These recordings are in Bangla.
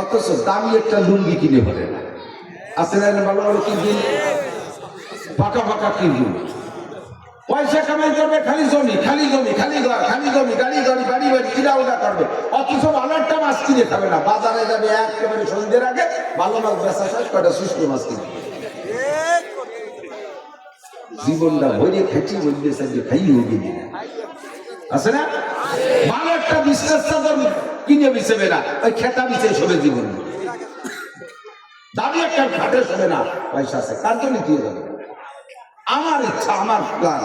অথচ দামি একটা লুঙ্গি কিনে পারে না। আছে না ভালো ভালো কিনবেন, ফাঁকা ফাঁকা কিনবেন, পয়সা কামাই করবে খালি জমি, খালি জমি, খালি ঘর, খালি জমি, গাড়ি গাড়ি বাড়ি বাড়ি কিনা ওটা করবে, অথচ ভালো একটা মাছ কিনে খাবে না। বাজারে যাবে একেবারে সন্ধ্যের আগে, ভালো মাছ বেচা শেষ, কয়টা শুষ্ক মাছ কিনে জীবনটা ভরে খাইছি বলতে খাইও কিনে আছে না। ভালো একটা বিজনেস কিনে বিচেবে না, ওই খেতা বিচে সবে জীবন। দাবি একটা খাটে সবে না, পয়সা আছে কার জন্য দিয়ে যাবে। আমার ইচ্ছা, আমার প্ল্যান,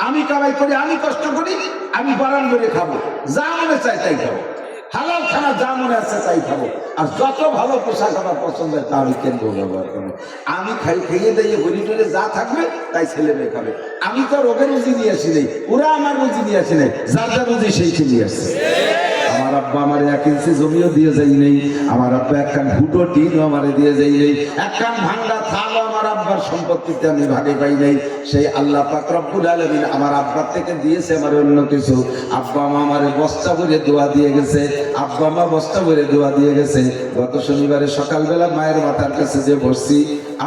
আমি কামাই করি, আমি কষ্ট করি, আমি বারান করে খাবো, যা মনে চাই তাই খাবো, হালাল খানা যা মনে আছে তাই খাবো। আর যত ভালো পোশাক আমার পছন্দ হয় তা আমি কেন্দ্র ব্যবহার করবো। আমি খাইয়ে দিয়ে গড়ি টরে যা থাকবে তাই ছেলে মেয়ে খাবে। আমি তো রোগের রুজি নিয়ে আসি নেই, ওরা আমার রুজি নিয়ে আসি নেই, যার যার রুজি সেই নিয়ে আসছে। আমার আব্বা আমার 1 ইঞ্চি জমিও দিয়ে যাই নেই, আমার আব্বা একখান ফুটো টিনও আমার দিয়ে যাই নেই, একখান ভাঙ্গা থালও আমার আব্বার সম্পত্তিতে আমি ভাগে পাই নাই। সেই আল্লাহ পাক রব্বুল আলামিন আমার আব্বার থেকে দিয়েছে আমার অন্য কিছু। আব্বা মা আমার বস্তা ভরে দোয়া দিয়ে গেছে, আব্বা মা বস্তা ভরে দোয়া দিয়ে গেছে। গত শনিবারে সকালবেলা মায়ের মাথার কাছে যে বসছি,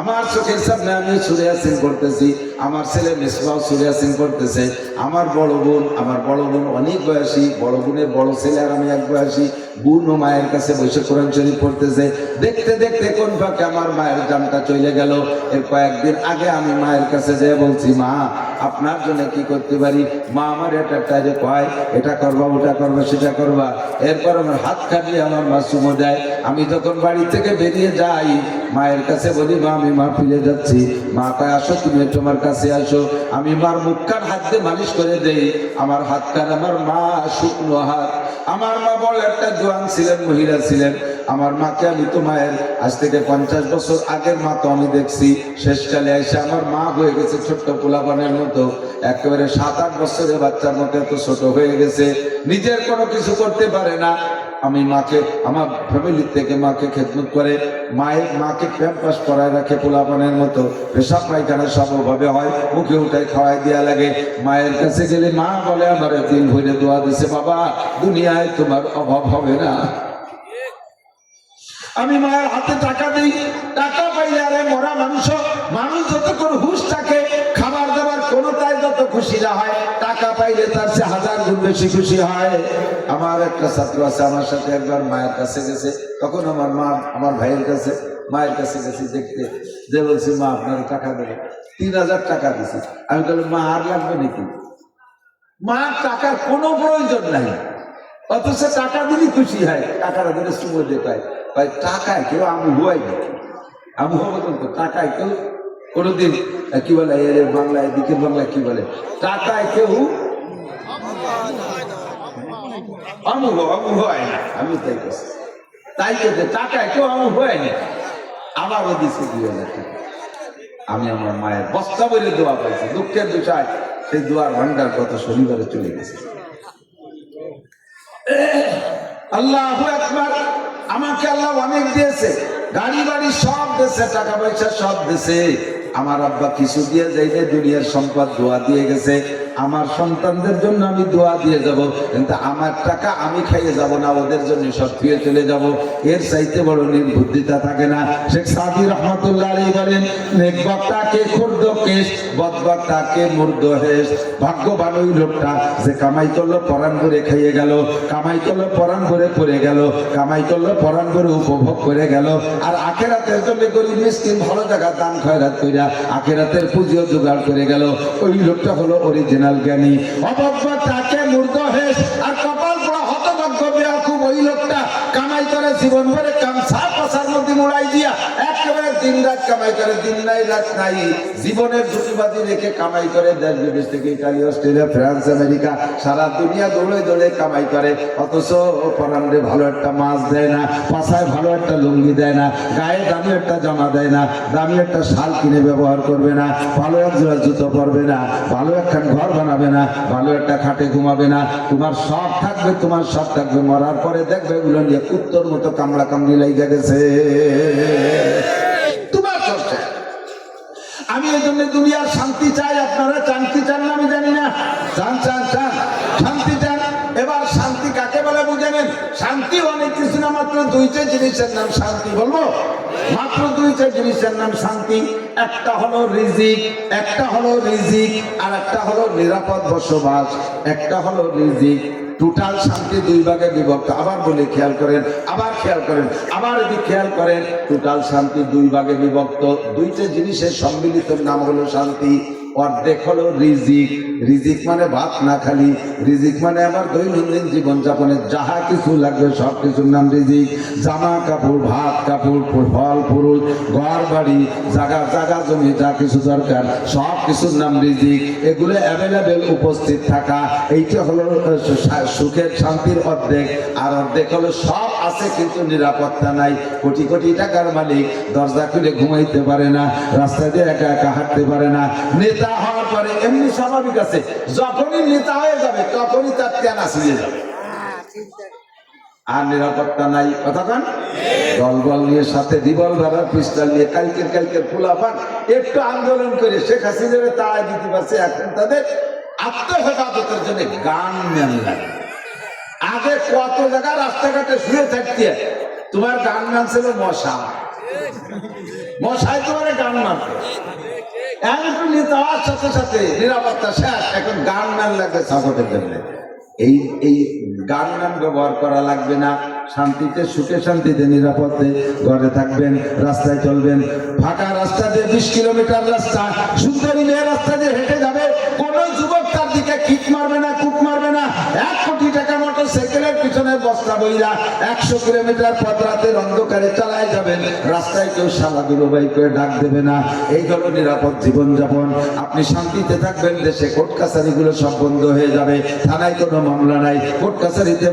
আমার চোখের সামনে আমি সূরা ইয়াসিন পড়তেছি, আমার ছেলে মিসবাহ সূরা ইয়াসিন পড়তেছে, আমার বড় বোন অনেক বয়সী, বড় বোনের বড় ছেলে আর আমি এক বয়সী, বোন ও মায়ের কাছে বসে কোরআন শরীফ পড়তেছে। দেখতে দেখতে কোন ফাঁকে আমার মায়ের জানটা চলে গেল। এর কয়েকদিন আগে আমি মায়ের কাছে যেয়ে বলছি, মা আপনার জন্য কি করতে পারি? মা আমার এটা কয়, এটা করবা, ওটা করবা, সেটা করবা। এরপর আমার হাত খাটিয়ে আমার মা চুমো দেয়। আমি যখন বাড়ি থেকে বেরিয়ে যাই, মায়ের কাছে বলি, মা আমি মা ফিরে যাচ্ছি। মা কয়, আসো তুমি তোমার কাছে আসো। আমি মার মুখ কান হাত দিয়ে মালিশ করে দেই। আমার হাত কান, আমার মা শুকনো হাত। আমার মা বড় একটা জোয়ান ছিলেন, মহিলা ছিলেন। আমার মাকে আমি তো মায়ের আজ থেকে 50 বছর আগের মা তো আমি দেখছি। শেষকালে এসে আমার মা হয়ে গেছে ছোট্ট পোলাপানের মতো, একেবারে 7-8 বছরের বাচ্চার মতো এত ছোট হয়ে গেছে, নিজের কোনো কিছু করতে পারে না। আমি মাকে, আমার ফ্যামিলির থেকে মাকে খেদমত করে, মাকে প্যাম্পাস পরায় রাখে পোলাপানের মতো, পেশাব পায়খানা সব ভাবে হয়, মুখে উঠায় খাওয়াই দেওয়া লাগে। মায়ের কাছে গেলে মা বলে, আমার দিল ভরে দোয়া দিছে, বাবা দুনিয়ায় তোমার অভাব হবে না। আমি মায়ের হাতে টাকা দিই, টাকা পাইলে আরে মরা মানুষ যতক্ষণ হুশ থাকে, খাবার দাবার কোনোটাই যত খুশি না হয়, টাকা পাইলে তার সে 1000 গুণ বেশি খুশি হয়। আমার একটা ছাত্র আছে, আমার সাথে একবার মায়ের কাছে গেছে, তখন আমার মা আমার ভাইয়ের কাছে মায়ের কাছে গেছি দেখতে, যে বলছি, মা আপনার টাকা দেবে। 3000 টাকা দিছি। আমি বললাম, মা আর লাগবে নাকি? মা টাকার কোনো প্রয়োজন নাই, অথচ টাকা দিলে খুশি হয়, টাকাটা দিলে সুমো দেখায়। ভাই টাকায় কেউ আমি হুয়াই নাকি? আমি হবো তো টাকায় কেউ কোনোদিন কি বলে, এর বাংলায়, দিকের বাংলায় কি বলে, টাকায় কেউ হয় না। আমি তাই করছি, তাই করতে টাকায় কেউ আমি হয় না। আমারও দিচ্ছে 2000 টাকা। আমি আমার মায়ের বস্তা বলে দোয়া পাইছি। দুঃখের বিষয়, সেই দোয়ার ভান্ডার গত শনিবারে চলে গেছে। আল্লাহু আকবার। আমাকে আল্লাহ অনেক দিয়েছে, গাড়ি বাড়ি সব দিয়েছে, টাকা পয়সা সব দিয়েছে। আমার আব্বা কিছু দিয়ে যাইলে দুনিয়ার সম্পদ দোয়া দিয়ে গেছে। আমার সন্তানদের জন্য আমি দোয়া দিয়ে যাব, কিন্তু আমার টাকা আমি খাইয়ে যাব না, ওদের জন্য সব ফিরে চলে যাব। এর চাইতে বড় নির্বুদ্ধিতা থাকে না। শেখ সাদি রহমতুল্লাহ আলাইহি বলেন, নেক বক্তাকে খুর্দ কেশ, বদবক্তাকে মুর্দ হেস। ভাগ্যবান ওই লোকটা যে কামাই করলো পরাণ করে খাইয়ে গেল, কামাই করলো পরাণ করে পড়ে গেল, কামাই করলো পরাণ করে উপভোগ করে গেল, আর আখেরাতের জন্য গরিব মিসকিন ভালো জায়গা দান খয়রাত কইরা আখেরাতের পুঁজিও জোগাড় করে গেল। ওই লোকটা হলো অরিজিনাল জ্ঞানী। অভাগ্য তাকে মূর্খ হেস, আর কপাল পড়া হতভাগ্য বেয়াকুব ওই লোকটা কামাই করে জীবন ভরে কামসা পাশার মধ্যে মোড়াই দিয়া একেবারে দিন রাত কামাই করে, দিন নাই রাত নাই, জীবনের জুটিবাজি রেখে কামাই করে, দেশ বিদেশ থেকে ইটালি, অস্ট্রেলিয়া, ফ্রান্স, আমেরিকা, সারা দুনিয়া দৌড়ে দৌড়ে কামাই করে। অথচ পরামরে ভালো একটা মাছ দেয় না, পাশায় ভালো একটা লুঙ্গি দেয় না, গায়ে দামি একটা জামা দেয় না, দামি একটা শাল কিনে ব্যবহার করবে না, ভালো এক জোড়া জুতো পরবে না, ভালো একখান ঘর বানাবে না, ভালো একটা খাটে ঘুমাবে না। তোমার সব থাকবে, তোমার সব থাকবে, মরার পরে দেখবে এগুলো নিয়ে কুত্তর মতো কামড়া কামড়ি লেগে গেছে। তোমার চর্চা। আমি এই জন্য দুনিয়ার শান্তি চাই। আপনারা চান কি চান না আমি জানি না, চান চান চান শান্তি চান। এবার শান্তি কাকে বলে বুঝেন? শুনেন, শান্তি অনেক কিছু না, মাত্র দুইটা জিনিসের নাম শান্তি। বলবো মাত্র দুইটা জিনিসের নাম শান্তি। একটা হলো রিজিক, একটা হলো রিজিক, আর একটা হলো নিরাপদ বসবাস। একটা হলো রিজিক। টোটাল শান্তি দুই ভাগে বিভক্ত। আবার বলি, খেয়াল করেন, আবার খেয়াল করেন, আবার যদি খেয়াল করেন, টোটাল শান্তি দুই ভাগে বিভক্ত। দুইটা জিনিসের সম্মিলিত নাম হলো শান্তি। অর্ধেক হলো রিজিক। রিজিক মানে ভাত না খালি, রিজিক মানে আমার দৈনন্দিন জীবন যাপনের যাহা কিছু লাগবে সব কিছুর নাম রিজিক। জামা কাপড়, ভাত কাপড়, ফল ফুল, ঘর বাড়ি, জায়গা জমি, যা কিছু দরকার সব কিছুর নাম রিজিক। এগুলো অ্যাভেলেবেল উপস্থিত থাকা, এইটা হলো সুখের শান্তির অর্ধেক। আর অর্ধেক হলো সব আছে কিন্তু নিরাপত্তা নাই। কোটি কোটি টাকার মালিক দরজা খুলে ঘুমাইতে পারে না, রাস্তা দিয়ে একা একা হাঁটতে পারে না। নেতা হওয়ার পরে এমনি স্বাভাবিক আছে, যখনই নেতা হয়ে যাবে তখনই তার টেনা ছিঁড়ে যাবে, আর নিরাপত্তা নাই। কথা কন, দলবল নিয়ে সাথে রিভলভার পিস্তল নিয়ে কালকের ফুলাফান একটু আন্দোলন করে শেখ হাসিনার তাড়াই দিতে পারছে। এখন তাদের আত্মহেফাজতের জন্য গান ম্যান লাগে। আগে কত জায়গা রাস্তাঘাটে শুয়ে থাকতে তোমার গান ম্যান ছিল মশা, মশাই তোমার গান মারত। এখন নেতা হওয়ার সাথে সাথে নিরাপত্তা শেষ, এখন গান ম্যান লাগবে সাপোর্টের জন্য। এই গান ম্যান ব্যবহার করা লাগবে না। শান্তিতে, সুখে শান্তিতে নিরাপদে ঘরে থাকবেন, রাস্তায় চলবেন। ফাঁকা রাস্তা দিয়ে 20 কিলোমিটার রাস্তা সুন্দরী মেয়ে রাস্তা দিয়ে হেঁটে যাবে, কোন যুবক তার দিকে কিক মারবে না, কুক মারবে না। 1 কোটি টাকা মোটর সাইকেলের পিছনে বস্তা বইরা 100 কিলোমিটার পথ রাতের অন্ধকারে চালায় যাবেন, রাস্তায় কেউ শালা দুলোবাই করে ডাক দেবে না। এই হলো নিরাপদ জীবনযাপন। আপনি শান্তিতে থাকবেন। দেশে কোর্ট কাছারিগুলো সব বন্ধ হয়ে যাবে, থানায় কোনো মামলা নাই, কোর্ট কাছারিতে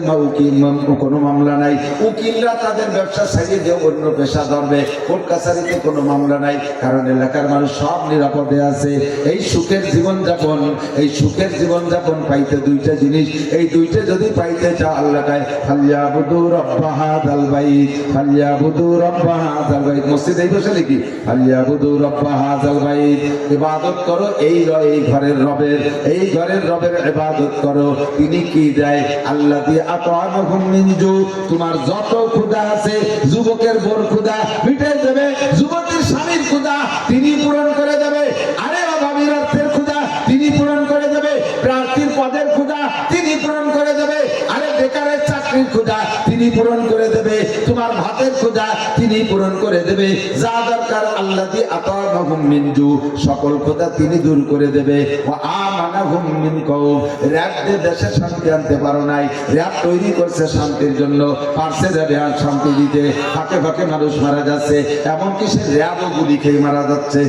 কোনো মামলা নাই, উকিলরা তাদের ব্যবসা ছাড়িয়ে দিয়ে অন্য পেশা ধরবে, কোর্ট কাছারিতে কোনো মামলা নাই, কারণ এলাকার মানুষ সব নিরাপদে আছে। এই সুখের জীবনযাপন, এই সুখের জীবনযাপন পাইতে দুইটা জিনিস, এই দুইটা যদি পাইতে চাও আল্লাহ কয় ফালিয়াবুদু রাব্বা হাযাল বাইত, ফালিয়াবুদু রাব্বা হাযাল বাইত। মসজিদে বসে নাকি ফালিয়াবুদু রাব্বা হাযাল বাইত, ইবাদত করো এই ঘরের রবের, এই ঘরের রবের ইবাদত করো। তিনি কি দেয়? আল্লাযী আত'আমাহুম মিন জু, তোমার যত ক্ষুধা আছে, যুবকের বোর ক্ষুধা মিটাই দেবে, যুবতীর স্বামীর ক্ষুধা তিনি পূরণ করে দেবে, আরে অভাবীর অর্থের ক্ষুধা তিনি পূরণ করে দেবে, প্রার্থীর পদের ক্ষুধা তিনি পূরণ করে দেবে, আরে বেকারের চাকরির ক্ষুধা তিনি পূরণ করে দেবে, তোমার ভাতের ক্ষুধা তিনি পূরণ করে দেবে। যা দরকার আল্লাযী আত'আমাহুম মিন জু, সকল ক্ষুধা তিনি দূর করে দেবে। ওয়া আমানাহুম মিন কওম, র‍্যাব দিয়ে দেশে শান্তি আনতে পারো নাই, র‍্যাব তৈরি করছে শান্তির জন্য, পারছে র‍্যাব শান্তি দিতে, ফাঁকে ফাঁকে মানুষ মারা যাচ্ছে, এমনকি সে র‍্যাবও গুলি খেয়ে মারা যাচ্ছে।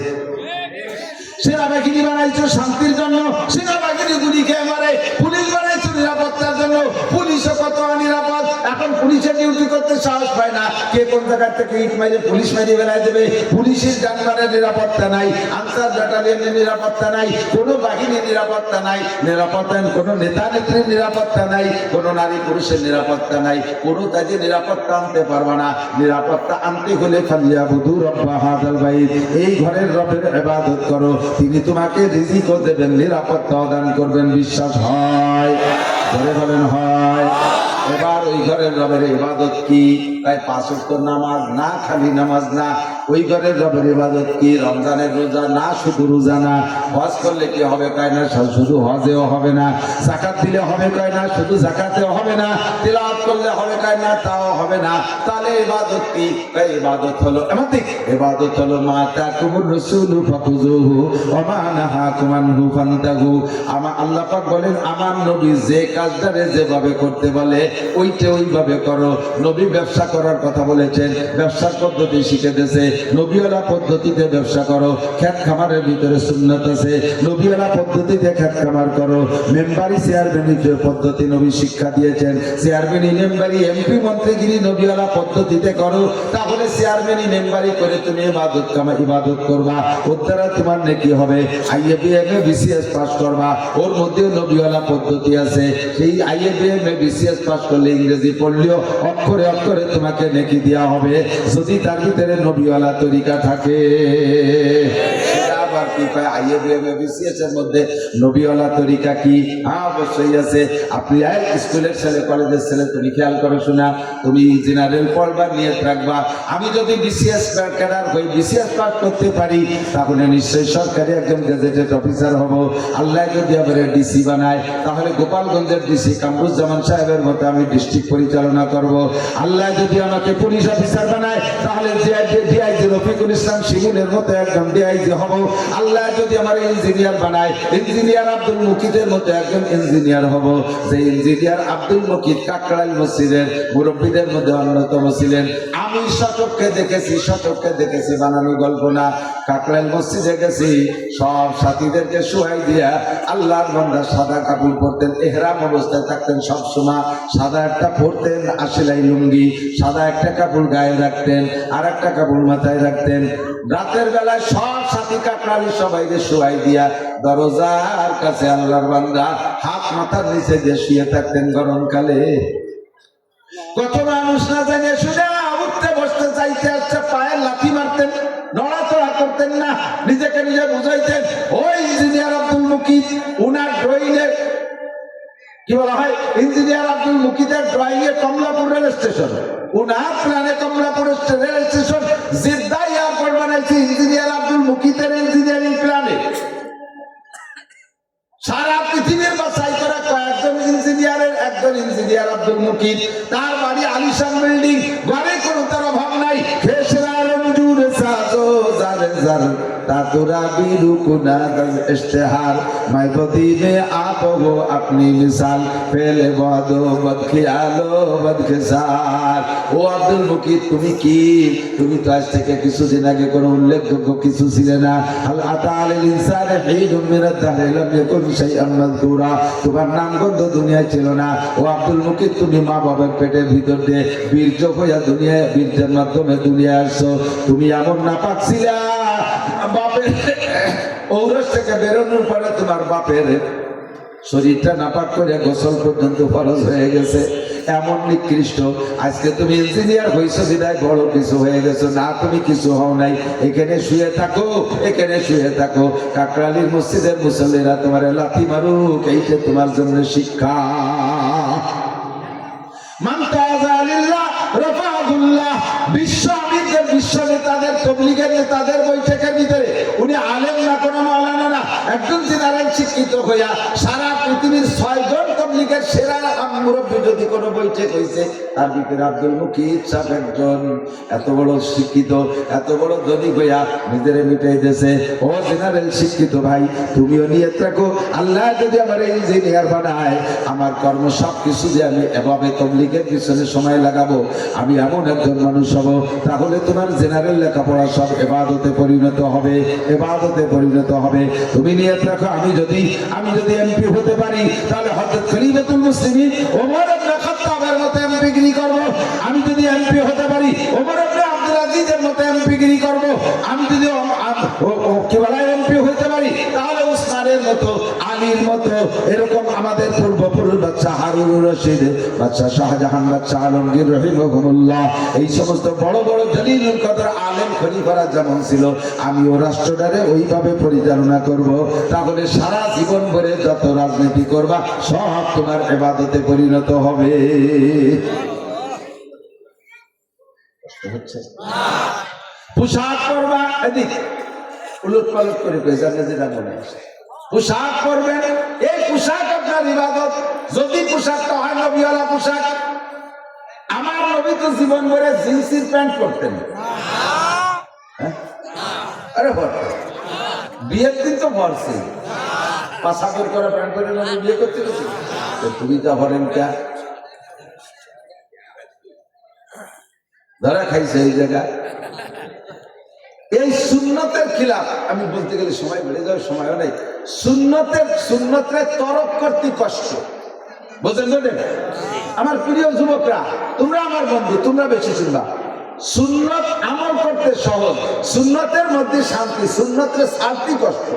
সেনাবাহিনী বানাইছো শান্তির জন্য, সেনাবাহিনী গুলি খেয়ে মারে। পুলিশ বানাইছো নিরাপত্তার জন্য, পুলিশও কত অনিরাপদ। এখন পুলিশের ডিউটি করতে সাহস পায় না, কে কোন জায়গা থেকে ইট মাইরে পুলিশ মাইরে বেলায় দেবে। পুলিশের জানমালের নিরাপত্তা নাই, আনসার ব্যাটালিয়নের নিরাপত্তা নাই, কোনো বাহিনীর নিরাপত্তা নাই, নিরাপত্তা কোনো নেতা নেত্রীর নিরাপত্তা নাই, কোনো নারী পুরুষের নিরাপত্তা নাই, কোনো কাজে নিরাপত্তা আনতে পারবে না। নিরাপত্তা আনতে হলে ফালিয়াবুদু রাব্বা হাযাল বাইত, এই ঘরের রবের ইবাদত করো, তিনি তোমাকে রিজিকও দেবেন, নিরাপত্তাও দান করবেন। বিশ্বাস হয়? ধরে বলেন হয়। এবার ওই ঘরের রবের ইবাদত কি? তাই 5 ওয়াক্ত নামাজ না, খালি নামাজ না। ওই ঘরের রবের ইবাদত কি? রমজানের রোজা না, শুধু রোজা না। হজ করলে কি হবে? কয় না শুধু হজেও হবে না। যাকাত দিলে হবে? কয় না শুধু যাকাতেও হবে না। তিলাওয়াত করলে হবে? কয় না তাও হবে না। তাহলে ইবাদত কি? ইবাদত হলো আমাদের ইবাদত হলো মা তাকুবুর রাসূলু ফাকুযুহু ওয়া মা নাহাকুম আনহু ফান্তাহু। আমার আল্লাহ পাক বলেন, আমার নবী যে কাজটারে যেভাবে করতে বলে ওইটা ওইভাবে করো। নবী ব্যবসা করার কথা বলেছেন, ব্যবসার পদ্ধতি শিখে দিয়েছে, নবীওয়ালা পদ্ধতিতে ব্যবসা করো। খেত খামারের ভিতরে সুন্নাত আছে, নবীওয়ালা পদ্ধতিতে খেত খামার করো। মেম্বারি চেয়ারম্যানি পদ্ধতি নবী শিক্ষা দিয়েছেন, চেয়ারম্যানি মেম্বারি এমপি মন্ত্রীগিরি নবীওয়ালা পদ্ধতিতে করো। তাহলে চেয়ারম্যানি মেম্বারি করে তুমি ইবাদত করবা, ওর দ্বারা তোমার নেকি হবে। আইএ বিএমএ বিসিএস পাস করবা, ওর মধ্যেও নবীওয়ালা পদ্ধতি আছে। সেই আইএ বিএমএ বিসিএস পাস করলে ইংরেজি পড়লেও অক্ষরে অক্ষরে তোমাকে নেকি দেওয়া হবে, যদি তার ভিতরে নবীওয়ালা তরিকা থাকে। সেটা আবার আবার কি কয় IABM BCS এর মধ্যে নবীওয়ালা তরিকা কি? হ্যাঁ অবশ্যই আছে। আপনি স্কুলের ছেলে কলেজের ছেলে তুমি খেয়াল করো শোনা, তুমি জেনারেল পড়বা নিয়ত রাখবা আমি যদি BCS ক্যাডার হই BCS পাস করতে পারি তাহলে নিশ্চয়ই সরকারি একজন গেজেটেড অফিসার হব। আল্লাহ যদি আবার ডিসি বানায় তাহলে গোপালগঞ্জের ডিসি কামরুজ্জামান সাহেবের মতো আমি ডিস্ট্রিক্ট পরিচালনা করব। আল্লাহ যদি আমাকে পুলিশ অফিসার বানায় তাহলে ডিআইজি রফিকুল ইসলাম শিমুলের মতো একজন ডিআইজি হব। আল্লাহ যদি আমার ইঞ্জিনিয়ার বানায় ইঞ্জিনিয়ার আব্দুল মুকিদের মতো একজন ইঞ্জিনিয়ার হব। যে ইঞ্জিনিয়ার আব্দুল মুকিদ কাকরাইল মসজিদের মুরব্বীদের মধ্যে অন্যতম ছিলেন। আমি শতককে দেখেছি বানানো গল্প না। কাকরাইল মসজিদে গেছি, সব সাথীদেরকে শুয়াই দিয়া আল্লাহর বান্দা সাদা কাপড় পরতেন, এহরাম অবস্থায় থাকতেন, সবসময় সাদা একটা পরতেন, আশিলাই লুঙ্গি, সাদা একটা কাপড় গায়ে রাখতেন, আর একটা কাপড় মাথায় রাখতেন। রাতের বেলায় সব সাথী কাকরাইল সবাইকে শুয়াই দিয়া দরজার কাছে আল্লাহর বান্দা হাত মাথার নিচে দিয়ে শুয়ে থাকতেন গরমকালে। কত মানুষ না জানিয়ে শুনে উঠতে বসতে চাইতে আসছে, পায়ের লাথি মারতেন, নড়াচড়া করতেন না, নিজেকে নিজে বুঝাইতেন। ওই ইঞ্জিনিয়ার আব্দুল মুকিদ উনার ড্রয়িংয়ে কি বলা হয়, ইঞ্জিনিয়ার আব্দুল মুকিদের ড্রয়িংয়ে কমলাপুর রেল স্টেশন, উনার প্ল্যানে Kamalapur rail station, Jeddah airport বানাইছে ইঞ্জিনিয়ার আব্দুল মুকিদের ইঞ্জিনিয়ারিং প্ল্যানে। সারা পৃথিবীর বাছাই করা কয়েকজন ইঞ্জিনিয়ারের একজন ইঞ্জিনিয়ার আব্দুল মুকিদ। তার বাড়ি আলিশান বিল্ডিং, ঘরে কোনো তার অভাব নাই। ফেসরা রঞ্জুর সাজো জারে জার তাতুরা বিরুকুনা দল ইশতেহার মাইবতি মে আপ হো আপনি মিসাল ফেলে বদো বদখিয়ালো বদখিসার। ও আব্দুল মুকিদ তুমি কি, তুমি তো আজ থেকে কিছুদিন আগে কোনো উল্লেখযোগ্য কিছু ছিলে না। আল আতালিল ইনসানে হিদুম মিনাদ দাহরি লাম ইয়াকুন শাইআন মাযকুরা, তোমার নামগন্ধ দুনিয়ায় ছিল না। ও আব্দুল মুকিদ তুমি মা বাবার পেটের ভিতর দিয়ে বীর্য হইয়া দুনিয়ায়, বীর্যের মাধ্যমে দুনিয়ায় আসছো। তুমি এমন নাপাক ছিলা, বাপের ঔরস থেকে বেরোনোর পরে তোমার বাপের শরীরটা নাপাক করে গোসল পর্যন্ত ফরজ হয়ে গেছে। এমন নিকৃষ্ট, আজকে তুমি ইঞ্জিনিয়ার হয়েছো বিদায় বড় কিছু হয়ে গেছো না, তুমি কিছু হও নাই। এখানে শুয়ে থাকো, এখানে শুয়ে থাকো। কাকরাইলের মসজিদের মুসল্লিরা তোমার লাথি মারুক, এইটা তোমার জন্য শিক্ষা। বিশ্ব নেতাদের তবলিগের নেতাদের বৈঠকের ভিতরে উনি আলেম না কোনো মাওলানা না, একজন জেনারেল শিক্ষিত হইয়া সারা পৃথিবীর 6 জন তবলিগের সেরা মুরব্বী যদি কোনো বৈঠক হয়েছে তার ভিতরে আব্দুল মুকিদ সাহেব একজন। এত বড় শিক্ষিত, এত বড় ধনী হইয়া নিজের মিটাই দিয়েছে। ও জেনারেল শিক্ষিত ভাই, তুমিও নিয়ত রাখো, আল্লাহ যদি আমার ইঞ্জিনিয়ার বানায়, আমার কর্ম সব কিছু যে আমি এভাবে তবলিগের পিছনে সময় লাগাবো, আমি এমন একজন মানুষ হব, তাহলে তোমার জেনারেল লেখাপড়া সব ইবাদতে পরিণত হবে, ইবাদতে পরিণত হবে। তুমি নিয়ত রাখো, আমি যদি এমপি হতে পারি তাহলে হযরত খলিফাতুল মুসলিমিন ওমর ইবনে খাত্তাবের মতো এমপিগিরি করব। আমি যদি এমপি হতে পারি ওমর ইবনে আব্দুল আজিজের মতো এমপিগিরি করব। আমি যদি কি বলা এমপি হতে পারি তাহলে উসমানের মতো, আলীর মতো, এরকম আমাদের পূর্বপুরুষ বাদশা হারুনুর রশিদ, বাদশা শাহজাহান, বাদশা আলমগীর রহিমাহুমুল্লাহ, এই সমস্ত বড় বড় দলিলুল কদর আলেম খলিফারা যেমন ছিল, আমিও রাষ্ট্রটারে ওইভাবে পরিচালনা করব। তাহলে সারা জীবন ভরে যত রাজনীতি করবা সব তোমার ইবাদতে পরিণত হবে। পোশাক পরবা, এদিক উলট পালট করে যেটা মনে আসে, পোশাক পরবেন, এই পোশাক আপনার ইবাদত। যদি পোশাকটা হয় নবীওয়ালা পোশাক, আমার নবী তো জীবন ভরে জিন্সের প্যান্ট পরতেন। আরে বিয়ের দিন তো পরছি, পাশাগর করে প্যান্ট পরে নবী বিয়ে করতে গেছি, তুমি যা ভরেন কে ধরা খাইছে এই জায়গা। এই সুন্নতের খিলাফ, আমি বলতে গেলে সময় বেড়ে যাওয়ার সময়ও নেই। সুন্নতের তরফ করতে কষ্ট, বুঝলেন তো? আমার প্রিয় যুবকরা, তোমরা আমার বন্ধু, তোমরা বেশি শুনবা। সুন্নত আমল করতে সহজ, সুন্নতের মধ্যে শান্তি, সুন্নতের শান্তি কষ্ট।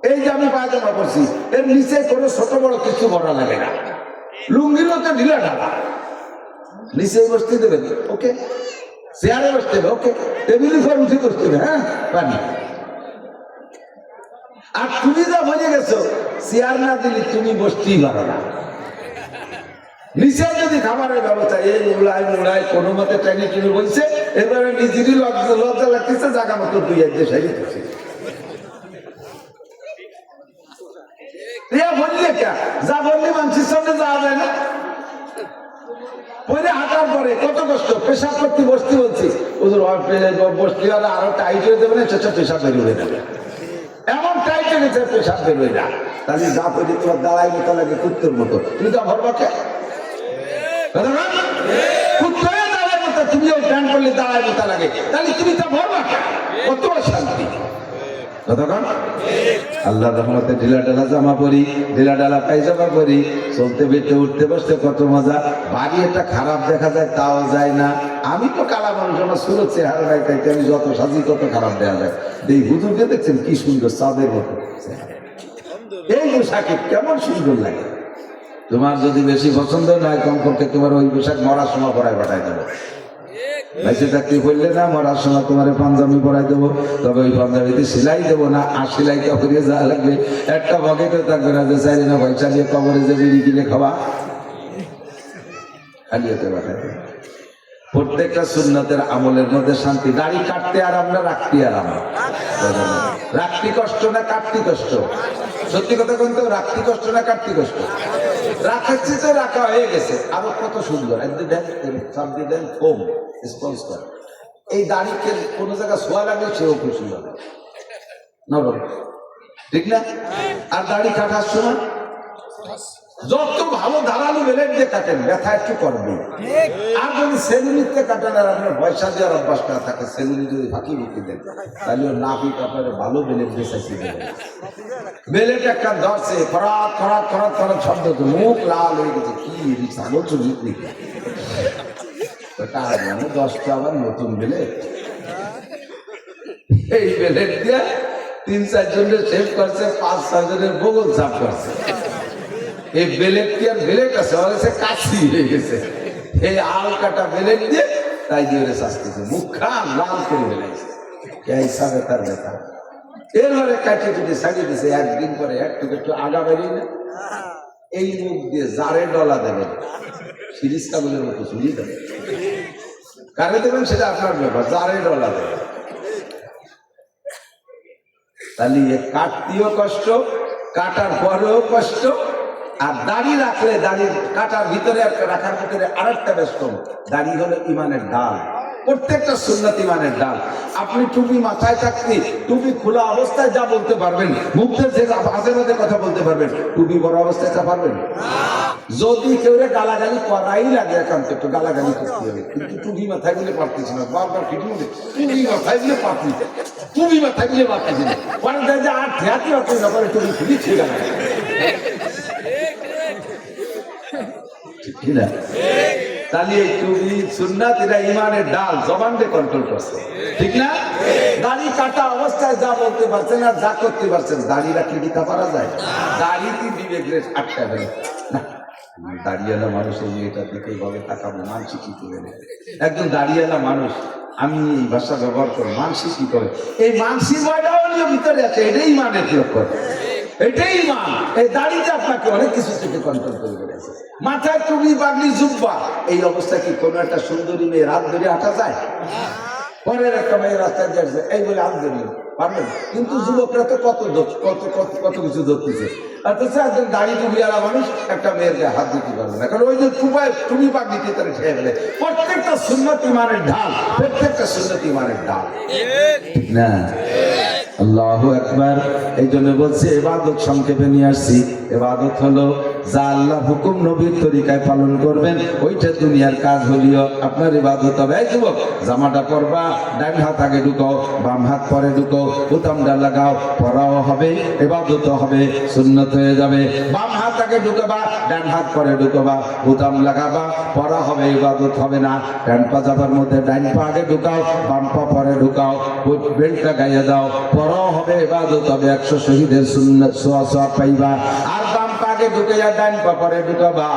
এই যে আমি পায়জামা করছি, এর নিচে কোনো ছোট বড় কিছু ভরা লাগে না, লুঙ্গিরও তো ঢিলা ঢালা, নিচে বসতে দেবেন, ওকে, চেয়ারে বসতে হবে, ওকে, টেবিল উপর উঠে বসতে হবে, হ্যাঁ পানি। আর তুমি যা বুঝে গেছো চেয়ার না দিলে তুমি বসতেই পারো না। নিচে যদি খাবারের ব্যবস্থা এই মুড়ায় কোনো মতে ট্রেনে টেনে বলছে, এবারে নিজেরই লজ্জা লাগতেছে, জায়গা মতো দুই এক দেশ হারিয়েছে। বললে কে যা বললি মানুষের সামনে যাওয়া যায় না। পরে হাঁটার পরে কত কষ্ট, পেশাব করতে বসতে বলছি, বসতে হলে আরো টাইট হয়ে দেবে না, পেশাব বেরোবে না, এমন টাইট হয়ে গেছে পেশাব বেরোয় না। তাহলে যা করে তোমার দাঁড়াই মতো লাগে কুত্তর মতো, তুমি তো ভরবাকে কুত্তরে দাঁড়াই মতো, তুমি ওই প্যান্ট করলে দাঁড়াই মতো লাগে, তাহলে তুমি তো ভরবাকে, কত শান্তি। আল্লাহ রহমতে ঢিলা ঢালা জামা পরি, ঢিলা ঢালা পায়জামা পরি, চলতে বেঁচে উঠতে বসতে কত মজা। বাড়ি একটা খারাপ দেখা যায় তাও যায় না। আমি তো কালা মানুষ, আমার সুরত চেহারা নাই, তাইতে আমি যত সাজি তত খারাপ দেখা যায়। এই হুজুরকে দেখছেন কি সুন্দর, চাঁদের মতো, এই পোশাকে কেমন সুন্দর লাগে। তোমার যদি বেশি পছন্দ নয়, কমপক্ষে তোমার ওই পোশাক মরার সময় পরায় পাঠাই দেবো। বেঁচে থাকতে বললে না, মরার সময় তোমার পাঞ্জাবি পরাই দেবো, তবে ওই পাঞ্জাবিতে সেলাই দেবো না, আর সেলাইটা করিয়ে যা লাগবে একটা বকেটও থাকবে না যে চাইলে না পয়সা দিয়ে কবরে যে বিড়ি কিনে খাওয়া, খালি হতে পাঠাই দেবো। প্রত্যেকটা সুন্নতের আমলের মধ্যে শান্তি। দাড়ি কাটতে আরাম না রাখতে আরাম? রাখতে কষ্ট না কাটতে কষ্ট? সত্যি কথা বলতে রাখতে কষ্ট না কাটতে কষ্ট? রাখাচ্ছি তো রাখা হয়ে গেছে, আরো কত সুন্দর দেন ফোম স্পঞ্জ করে। এই দাড়িকে কোনো জায়গায় শোয়া লাগলে সেও খুশি হবে, নরম, ঠিক না? আর দাড়ি কাটার সময় যত ভালো ধারালো বেলেট দিয়ে কাটেন, ব্যথা একটু করবে। আর যদি সেলুনিতে কাটেন আর আপনার পয়সা দেওয়ার অভ্যাস না থাকে, সেলুনি যদি ফাঁকি বুকি দেন, তাহলে ওর নাপি আপনার ভালো বেলেট বেসাইছি দেবেন। বেলেট একটা ধরছে, খরাত খরাত খরাত খরাত শব্দ, তো মুখ লাল হয়ে গেছে, কি ছাগল চুরি তার মানে 10টা আবার নতুন বেলেট। এই বেলেট দিয়ে 3-4 জনের শেভ করছে, 5-6 জনের বগল সাফ করছে। এই বেলেট কি আর বেলেট আছে, কাছি হয়ে গেছে। এই আল কাটা বেলেট দিয়ে তাই দিয়ে শাস্তিছে, মুখ খান লাল করে বেলাইছে, এই হিসাবে তার ব্যথা। এরপরে কাটিয়ে যদি ছাড়িয়ে দিছে, একদিন পরে একটু আগা বেরিয়ে না, এই মুখ দিয়ে জারে ডলা দেবেন, সিরিজ কাগজের মতো চুরি দেবেন। কারে দেবেন সেটা আপনার ব্যাপার, জারে ডলা দেবেন। তাহলে কাটতেও কষ্ট, কাটার পরেও কষ্ট। আর দাড়ি রাখলে, দাড়ি কাটার ভিতরে রাখার ভিতরে আরেকটা বেশ কম, দাড়ি হলো ইমানের ডাল। প্রত্যেকটা সুন্নাত ইমানের ডাল। আপনি টুপি মাথায় থাকতে, টুপি খোলা অবস্থায় যা বলতে পারবেন, মুখে যে মাঝে মাঝে কথা বলতে পারবেন, টুপি বড় অবস্থায় তা পারবেন। যদি কেউ গালাগালি করাই লাগে, একান্ত একটু গালাগালি করতে হবে, কিন্তু টুপি মাথায় বলে পারতেছি না, বারবার ফিটি মধ্যে টুপি মাথায় বলে পারতেছি, টুপি মাথায় বলে পারতেছি না, পরে যায় যে আর ঠেয়াতে পারতেছি না, পরে টুপি খুবই ছিল না, ঠিক না? তাহলে এই টুপি সুন্নাত, এটা ইমানের ডাল, জবানকে কন্ট্রোল করছে, ঠিক না? দাড়ি কাটা অবস্থায় যা বলতে পারছেন আর যা করতে পারছেন, দাড়ি রাখলে কি তা পারা যায়? দাড়ি কি বিবেকের আটকাবে না? দাড়িওয়ালা মানুষ এই মেয়েটার দিকে ভাবে তাকাবো, মানসিক কি করে? একজন দাড়িওয়ালা মানুষ, আমি এই ভাষা ব্যবহার করবো, মানসিক কি করে? এই মানসিক ভয়টাও ভিতরে আছে, এটাই ইমানের লক্ষণ, এটাই ইমান। এই দাড়িতে আপনাকে অনেক কিছু থেকে কন্ট্রোল করে বেড়েছে। মাথায় টুপি, পাগড়ি, জুব্বা, এই অবস্থায় কি কোনো একটা সুন্দরী মেয়ে রাত ধরে হাঁটা যায়? পরের একটা মেয়ে রাস্তায় যাচ্ছে, এই বলে হাত ধরি পারবেন, কিন্তু যুবকরা তো কত কত কত কত কিছু ধরতেছে। অথচ একজন দাড়ি টুপিওয়ালা মানুষ একটা মেয়ের গায়ে হাত দিতে পারবে না, কারণ ওই যে টুপি পাগড়িতে তারা খেয়ে ফেলে। প্রত্যেকটা সুন্নাত ইমানের ঢাল, প্রত্যেকটা সুন্নাত ইমানের ঢাল, ঠিক না? আল্লাহু আকবার। এই জন্য বলছে ইবাদত সংক্ষেপে নিয়ে আসছি। ইবাদত হলো যা আল্লাহ হুকুম নবীর তরিকায় পালন করবেন, ওইটা দুনিয়ার কাজ হলিও আপনার ইবাদত হবে। এই যুবক, জামাটা পরবা, ডান হাত আগে ঢুকাও, বাম হাত পরে ঢুকাও, বোতামটা লাগাও, পরাও হবে, ইবাদত হবে, সুন্নত হয়ে যাবে। বাম হাত আগে ঢুকাবা, ডান হাত পরে ঢুকাবা, বোতাম লাগাবা, পরা হবে, ইবাদত হবে না। ডান পা যাবার মধ্যে ডান পা আগে ঢুকাও, বাম পা পরে ঢুকাও, বেল্টটা গাইয়ে দাও, পরাও হবে, ইবাদত হবে, 100 শহীদের সুন্নাত সওয়াব পাইবা। আর বাম পা আগে ঢুকাইয়া ডান পা পরে ঢুকাবা,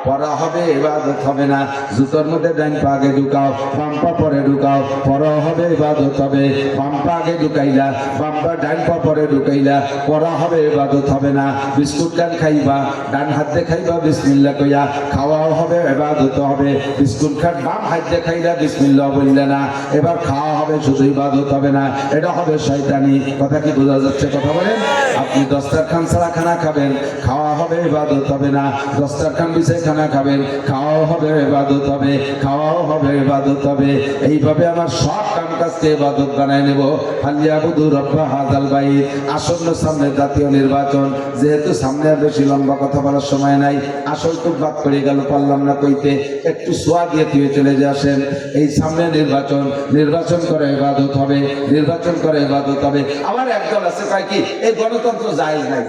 পড়া হবে ইবাদত হবে না। জুতোর মধ্যে ডান পা আগে ঢুকাও, বাম পা পরে ঢুকাও, পড়া হবে ইবাদত হবে। বাম পা আগে ঢুকাইলা, বাম পা ডান পা পরে ঢুকাইলা, পড়া হবে ইবাদত হবে না। বিস্কুট খান খাইবা, ডান হাত দিয়ে খাইবা বিসমিল্লাহ কইয়া, খাওয়াও হবে ইবাদত হবে। বিস্কুট খান বাম হাত দিয়ে খাইলা, বিসমিল্লাহ বললে না, এবার খাওয়া হবে শুধু ইবাদত হবে না, এটা হবে শয়তানি। কথা কি বোঝা যাচ্ছে? কথা বলেন। আপনি দস্তরখান ছাড়া খানা খাবেন, খাওয়া হবে ইবাদত হবে না। দস্তরখান বিছায় খানা খাবেন, খাওয়াও হবে ইবাদত হবে, খাওয়াও হবে ইবাদত হবে। এইভাবে আমার সব কাম কাজকে ইবাদত বানায় নেব। ফালিয়াবুদু রাব্বা হাযাল বাইত। আসন্ন সামনে জাতীয় নির্বাচন, যেহেতু সামনে আর বেশি লম্বা কথা বলার সময় নাই, আসল তো বাদ পড়ে গেল, পারলাম না কইতে, একটু সোয়া দিয়ে তুই চলে যে আসেন। এই সামনে নির্বাচন, নির্বাচন করে ইবাদত হবে, নির্বাচন করে ইবাদত হবে। আমার একদল আছে কয় কি এই গণতন্ত্র জায়েজ নাই।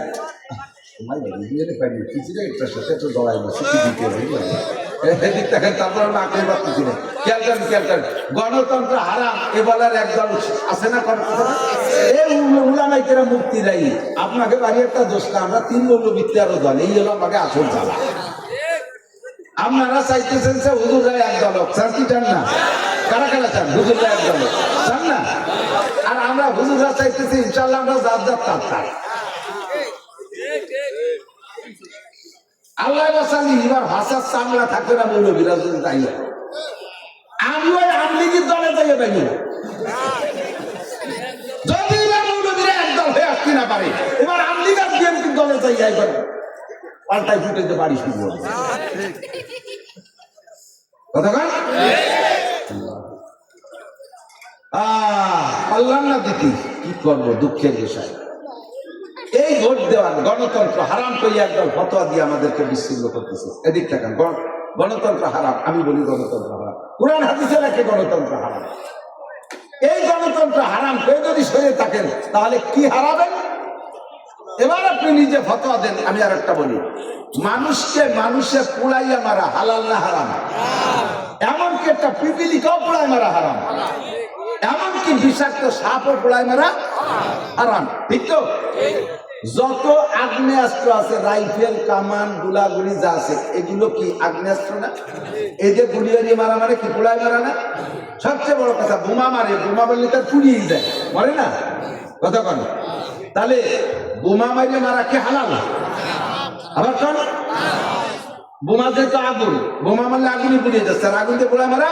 গণতন্ত্র হারাম এ বলার একদল আছে না? মুক্তি দেয় আপনাকে বাড়ি একটা দোষ না, আমরা 3 মৌলবৃত্তি আরো দল, এই হলো আমাকে আসল জ্বালা। আপনারা চাইতেছেন যে হুজুর রায় এক দল, চান কি চান না? কারা কারা চান হুজুর রায় এক দল? চান না? আর আমরা হুজুররা চাইতেছি ইনশাল্লাহ আমরা জাত জাত তার আল্লাহ বাসালি এবার ভাষার চামড়া থাকবে না মৌলবীরা যদি তাই। আমি ওই আমলিগির দলে যাইয়ে পাই না, যদি এবার মৌলবীরা একদল হয়ে আসতে না পারে, এবার আমলিগ আর বিএনপির দলে যাইয়া এবার পাল্টাই ফুটেতে পারি শুরু হবে। কতক্ষণ পারলাম না দিতি, কি করবো, দুঃখের বিষয়। এই ভোট দেওয়ার গণতন্ত্র হারাম করিয়া একদল ফতোয়া দিয়ে আমাদেরকে বিচ্ছিন্ন করতেছে। এদিক থাকেন, গণতন্ত্র হারাম, আমি বলি গণতন্ত্র হারাম, কোরআন হাদিসে লেখে গণতন্ত্র হারাম। এই গণতন্ত্র হারাম কেউ যদি সরে থাকেন তাহলে কি হারাবেন? এবার আপনি নিজে ফতোয়া দেন। আমি আর একটা বলি, মানুষকে মানুষে পুড়াইয়া মারা হালাল না হারাম? এমনকি একটা পিপিলিকাও পোড়ায় মারা হারাম, এমনকি বিষাক্ত সাপও পোড়ায় মারা হারাম, ঠিক তো? যত আগ্নেয়াস্ত্র আছে, রাইফেল, কামান, গুলাগুলি যা আছে, এগুলো কি আগ্নেয়াস্ত্র না? এই যে গুলিয়ারি মারা মারে কি পোড়ায় মারা না? সবচেয়ে বড় কথা, বোমা মারে, বোমা বললে তার পুড়িয়ে যায়, মরে না? কথা কন, তাহলে বোমা মারিয়ে মারা কি হালাল? আবার কন, বোমা যেহেতু আগুন, বোমা মারলে আগুনই পুড়িয়ে যাচ্ছে, আর আগুন দিয়ে পোড়ায় মারা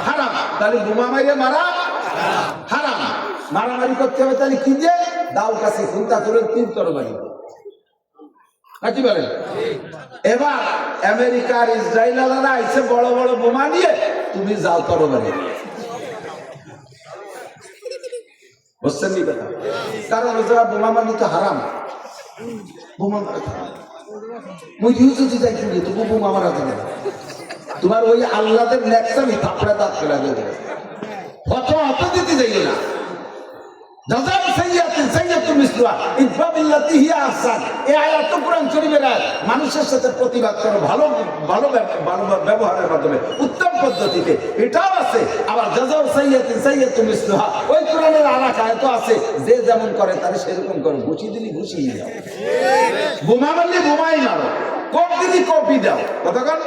হারাম। তাহলে বোমা মারিয়ে মারা হারাম। মারামারি করতে হবে তাহলে কি দিয়ে? দাও কাছে খুলতা করে 3 তরবারি, কি বলেন? এবার আমেরিকার ইসরায়েলারা আইসে বড় বড় বোমা নিয়ে, তুমি যাও তরবারি, বুঝছেন নি কথা? কারণ ওই জায়গা বোমা মানি তো হারাম, বোমা মারা যাই তুমি তবু বোমা মারা যাবে না। তোমার ওই আল্লাদের নেকসামি থাপড়া দাঁত ফেলা দেবে, ফতোয়া অত দিতে যাইও না। মানুষের সাথে প্রতিবাদ করো ভালো ভালো ব্যবহারের মাধ্যমে, উত্তম পদ্ধতিতে, এটাও আছে। আবার জাযাউ সাইয়্যাতিন সাইয়্যাতুন মিসলুহা, ওই কোরআনের আলাকায় তো আছে, যে যেমন করে তারে সেরকম করো। ঘুষি দিলি ঘুষিয়ে দাও, বোমা মারলে বোমাই মারো, কোপ দিলি কপি দাও। কতক্ষণ?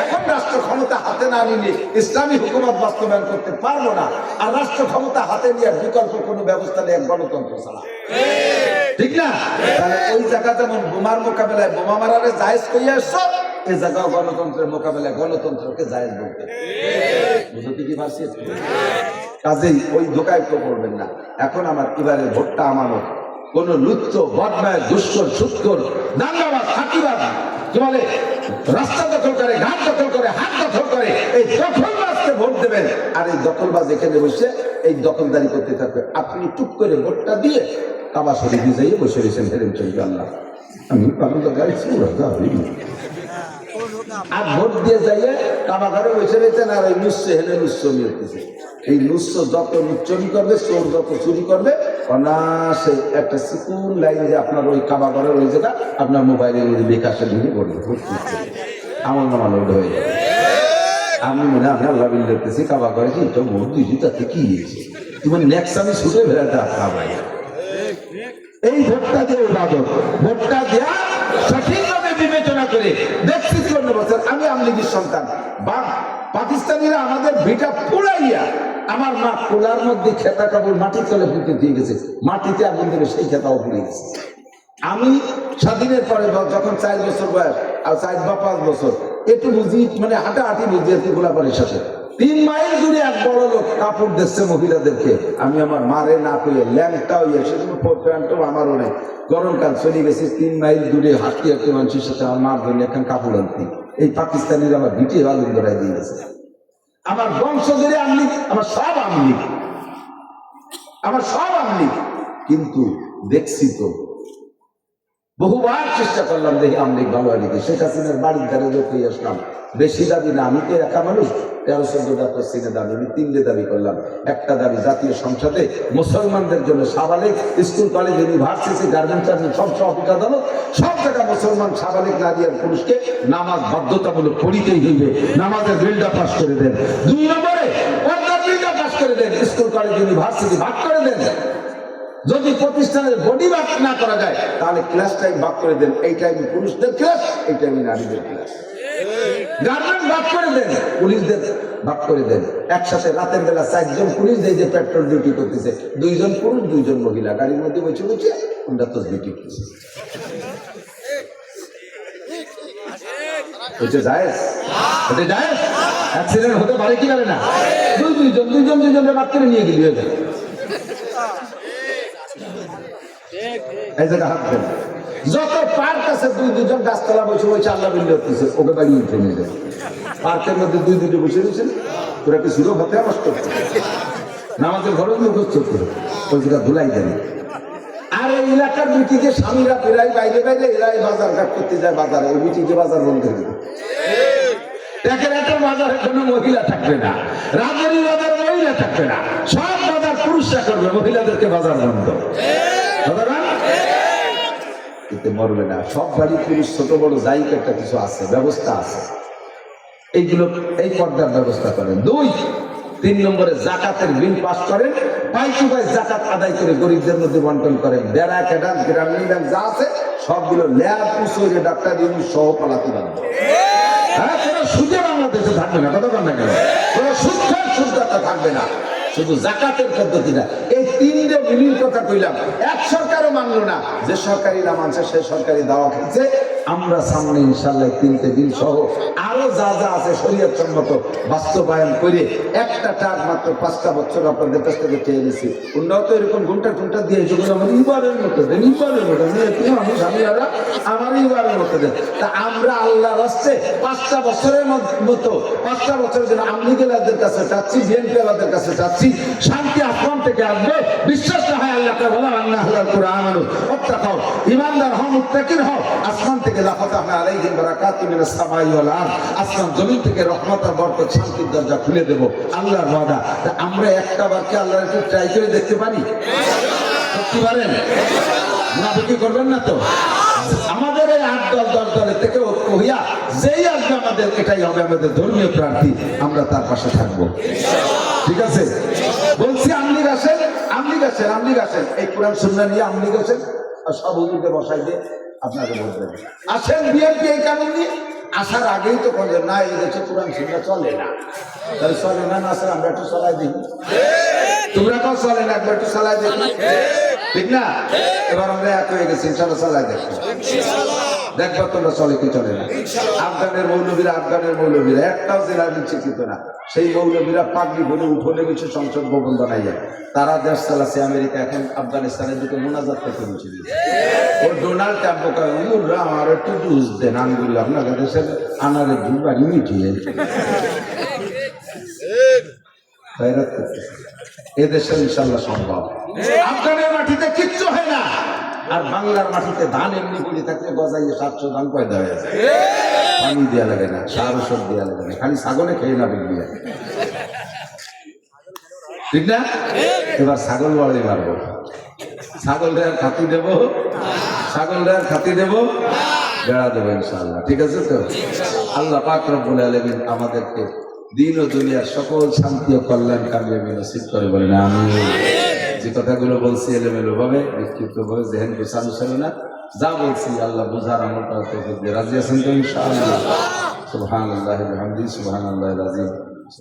এখন রাষ্ট্র ক্ষমতা হাতে না নিলে ইসলামী হুকুমত বাস্তবায়ন করতে পারবো না। আর রাষ্ট্র ক্ষমতা হাতে নিয়ে বিকল্প কোনো ব্যবস্থা নেই গণতন্ত্র ছাড়া, ঠিক না? তাহলে ওই জায়গা যেমন বোমার মোকাবেলায় বোমা মারারে জায়েজ কইয়া আসছো, এই জায়গাও গণতন্ত্রের মোকাবেলায় গণতন্ত্রকে জায়েজ বলতে। বুঝতে কি পারছি? কাজেই ওই ধোকায় তো করবেন না। এখন আমার এবারে ভোটটা আমানত, কোন লুচ্চ, বদমায়, দুষ্কর, সুৎকর, দাঙ্গাবাজ, ফাঁকিবাজ, কি বলে, রাস্তা দখল করে, ঘাট দখল করে, হাত দখল করে, এই দখলবাজকে ভোট দেবেন। আর এই দখলবাজ এখানে বসে এই দখলদারি করতে থাকবে। আপনি টুক করে ভোটটা দিয়ে কাবা শরীফে যাইয়ে বসে রয়েছেন, হেরেন চলবে আল্লাহ আমি পালন তো গাইছি, আর ভোট দিয়ে যাইয়ে কাবা ঘরে বসে রয়েছেন। আর এই নুস্য হেনে নুস্য মিলতেছে। এই নুস্য যত চুরি করবে, চোর যত চুরি করবে, অনায়াসে একটা সিকুন লাইন যে আপনার ওই কাবা ঘরের ওই জায়গা আপনার মোবাইলে বিকাশে ঢুকে পড়বে, আমার নামা লোড হয়ে যাবে। আমি মনে আমি আল্লাহ বিল দেখতেছি কাবা ঘরে কি তো ভোট দিয়েছি, তাতে কি হয়েছে? তোমার নেক্সট আমি ছুটে বেড়াতে কাবাই। এই ভোটটা দিয়ে ইবাদত, ভোটটা দেওয়া সঠিকভাবে করে দেখছি 54 বছর আমি আমলিগির সন্তান বা পাকিস্তানিরা আমাদের ভিটা পুড়াইয়া আমার মা কোলার মধ্যে খেতা কাপড় মাটির তলে পুঁতে দিয়ে গেছে, মাটিতে আগুন দেবে সেই খেতাও পুড়ে গেছে। আমি স্বাধীনের পরে যখন 4 বছর বয়স আর 4 বা 5 বছর একটু বুঝি মানে হাঁটাহাঁটি বুঝি একটু গোলাপাড়ির সাথে 3 মাইল দূরে এক বড় লোক কাপড় দিচ্ছে মহিলাদেরকে। আমি আমার মারে না কইয়ে ল্যাংটা হইয়া সেজন্য প্যান্টও আমারও নেই, গরমকাল চলে গেছি 3 মাইল দূরে হাঁটি একটা মানুষের সাথে আমার মার ধরে এখন কাপড় আনতি। এই পাকিস্তানিরা আমার বিটে আগুন ধরাই দিয়ে গেছে। আমার বংশ ধরে আমলিগ, আমার সব আমলিগ, আমার সব আমলিগ, কিন্তু দেখছি তো বহুবার চেষ্টা করলাম দেখি আমলিগ ভালো আলিকে। শেখ হাসিনার বাড়ির ধারে যোগ হয়ে আসলাম, বেশি দাবি না, আমি তো একা মানুষ 13-14টা কোশ্চিনে দাবি, আমি 3টে দাবি করলাম। একটা দাবি জাতীয় সংসদে মুসলমানদের জন্য সাবালিক স্কুল কলেজ ইউনিভার্সিটি গার্মেন্টস সব অফিস আদালত সব জায়গায় মুসলমান সাবালিক নারী আর পুরুষকে নামাজ বাধ্যতামূলক পড়িতেই হইবে, নামাজের বিলটা পাস করে দেন। 2 নম্বরে পর্দার বিলটা পাস করে দেন, স্কুল কলেজ ইউনিভার্সিটি ভাগ করে দেন। যদি প্রতিষ্ঠানের বডি ভাগ না করা যায় তাহলে ক্লাস টাইম ভাগ করে দেন, এই টাইমে পুরুষদের ক্লাস, এই টাইমে নারীদের ক্লাস। গার্মেন্ট ভাগ করে দেন, পুলিশদের ভাগ করে দেন। একসাথে রাতের বেলা 4 জন পুলিশ যে পেট্রোল ডিউটি করতেছে, 2 জন পুরুষ 2 জন মহিলা গাড়ির মধ্যে বসে বসে ওটা তো ডিউটি করছে। ওইটা জায়েজ? ওটা জায়েজ? অ্যাক্সিডেন্ট হতে পারে কি পারে না? 2 জনের ভাগ করে নিয়ে গেলি হয়ে যায়। এই জায়গা হাত দেন। যত পার্ক আছে 2 জন গাছতলা বসে বসে আল্লাহ বিল্লাহ করতেছে, ওকে বাড়ি উঠে নিয়ে যায়। পার্কের মধ্যে 2 বসে রয়েছেন, ওরা কি ছিল হাতে নষ্ট করছে, নামাজের ঘরে মুখস্থ করে ওই জায়গা ধুলাই দেন। আর এই এলাকার মিটিংয়ে স্বামীরা ফেরাই বাইরে বাইরে এরাই বাজার ঘাট করতে যায় বাজারে, ওই মিটিংয়ে বাজার বন্ধ করে দেবে। দেখেন একটা বাজারে কোনো মহিলা থাকবে না, রাজধানী বাজার মহিলা থাকবে না, সব বাজার পুরুষরা করবে, মহিলাদেরকে বাজার বন্ধ। এতে মরবে না, সব বাড়ি পুরুষ ছোট বড় যাই একটা কিছু আছে, ব্যবস্থা আছে, এইগুলো এই পর্দার ব্যবস্থা করেন। 2-3 নম্বরে জাকাতের বিল পাস করেন, পাই টু পাই জাকাত আদায় করে গরিবদের মধ্যে বন্টন করেন। বেড়া ক্যাডার গ্রামীণ ব্যাংক যা আছে সবগুলো ল্যাব পুষে ডাক্তার ইউনিট সহ পালাতে বাঁধবে। হ্যাঁ, কোনো সুদে বাংলাদেশে থাকবে না, কথা বল না কেন, কোনো সুদখার সুদদাতা থাকবে না, শুধু জাকাতের পদ্ধতিটা। এই 3টে বিলের কথা কইলাম, এক সরকারও মানলো না। যে সরকারি না মানছে সে সরকারি দাওয়া খেয়েছে। আমরা সামনে ইনশাল্লাহ 3টে বিল সহ আরো যা যা আছে শরীয়ত সম্মত বাস্তবায়ন করে একটা টার্ম মাত্র 5টা বছর আপনাদের কাছ থেকে চেয়ে নিয়েছি। উন্নত এরকম ঘন্টা দিয়ে যেগুলো আমার ইবারের মতো দেন, ইবারের মতো আমি স্বামীরা আমার ইবারের মতো দেন। তা আমরা আল্লাহর রাস্তে 5টা বছরের মতো 5টা বছরের জন্য আমলিগেলাদের কাছে চাচ্ছি, বিএনপিওয়ালাদের কাছে চাচ্ছি, শান্তি আসমান থেকে আসবে। বিশ্বাস না হয় আল্লাহকে বলা আল্লাহ আল্লাহর কোরআন আমানু ওয়াত্তাকাউ, ঈমানদার হও, মুত্তাকিন হও। আসমান থেকে লাফাতাহনা আলাইহিম বারাকাতুম মিনাস সামাই ওয়াল আরদ, আসমান জমিন থেকে রহমত আর বরকত শান্তির দরজা খুলে দেব, আল্লাহর ওয়াদা। তা আমরা একটা বারকে আল্লাহর একটু ট্রাই করে দেখতে পারি? করতে পারেন না? বিক্রি করবেন না তো? আমাদের এই 8 দল 10 দলের থেকে ঐক্য হইয়া যেই আসবে আমাদের এটাই হবে আমাদের ধর্মীয় প্রার্থী, আমরা তার পাশে থাকবো। ঠিক আছে? বলছি আমলিগ আসেন, আমলিগ আসেন, আমলিগ আসেন, এই কোরআন সুন্নাহ নিয়ে আমলিগ আসেন, আর সব হুজুরকে বসাই দিয়ে আপনাকে ভোট দেবেন। আসেন বিএনপি এই কারণ নিয়ে আসার আগেই তো বলেন না এই দেশে কোরআন সুন্নাহ চলে না, তাহলে চলে না, না স্যার আমরা একটু চালাই দিই, তোমরা কেউ চলে না, একবার একটু চালাই দেখি, ঠিক না? এবার আমরা এক হয়ে গেছি, ইনশাল্লাহ চালাই দেখো, দেখবা তোমরা চলে কি চলে না। আফগানের মৌলবীরা একটাও জেলার নিশ্চিত না, সেই মৌলবীরা পাগড়ি ভরে উঠোনে বসে সংসদ ভবন বানাইয়া তারা দেশ চালাচ্ছে। আমেরিকা এখন আফগানিস্তানের দিকে মোনাজাত করতে বলছিল, ও ডোনাল্ড ট্রাম্প আমার একটু জুস দেন, আঙ্গুল আপনাদের দেশের আনারের দুধ বাড়ি মিঠিয়ে এদেশে ইনশাল্লাহ সম্ভব। আফগানের মাটিতে কিচ্ছু হয় না, আর বাংলার মাটিতে ধান এমনি পড়ে থাকলে গজাইয়ে 700 ধান পয়দা হয়ে যায়, পানি দেওয়া লাগে না, সার ওষুধ দেওয়া লাগে না, খালি ছাগলে খেয়ে না বিলিয়ে, ঠিক না? এবার ছাগল বাড়ি মারবো, ছাগলদের খাতি দেবো, ছাগলদের খাতি দেবো, বেড়া দেবো ইনশাআল্লাহ। ঠিক আছে তো? আল্লাহ পাক রব্বুল আলামিন আমাদেরকে দিন ও দুনিয়ার সকল শান্তি ও কল্যাণ কামিয়াবি নসিব করে বলেন আমিন। যে কথাগুলো বলছি এলোমেলো ভাবে, বিক্ষিপ্ত ভাবে, জেহেন গোছানো ছিল না, যা বলছি আল্লাহ বুঝার আমলটা রাজি আছেন তো ইনশাআল্লাহ। সুবহানাল্লাহি ওয়া বিহামদিহি সুবহানাল্লাহিল আযীম।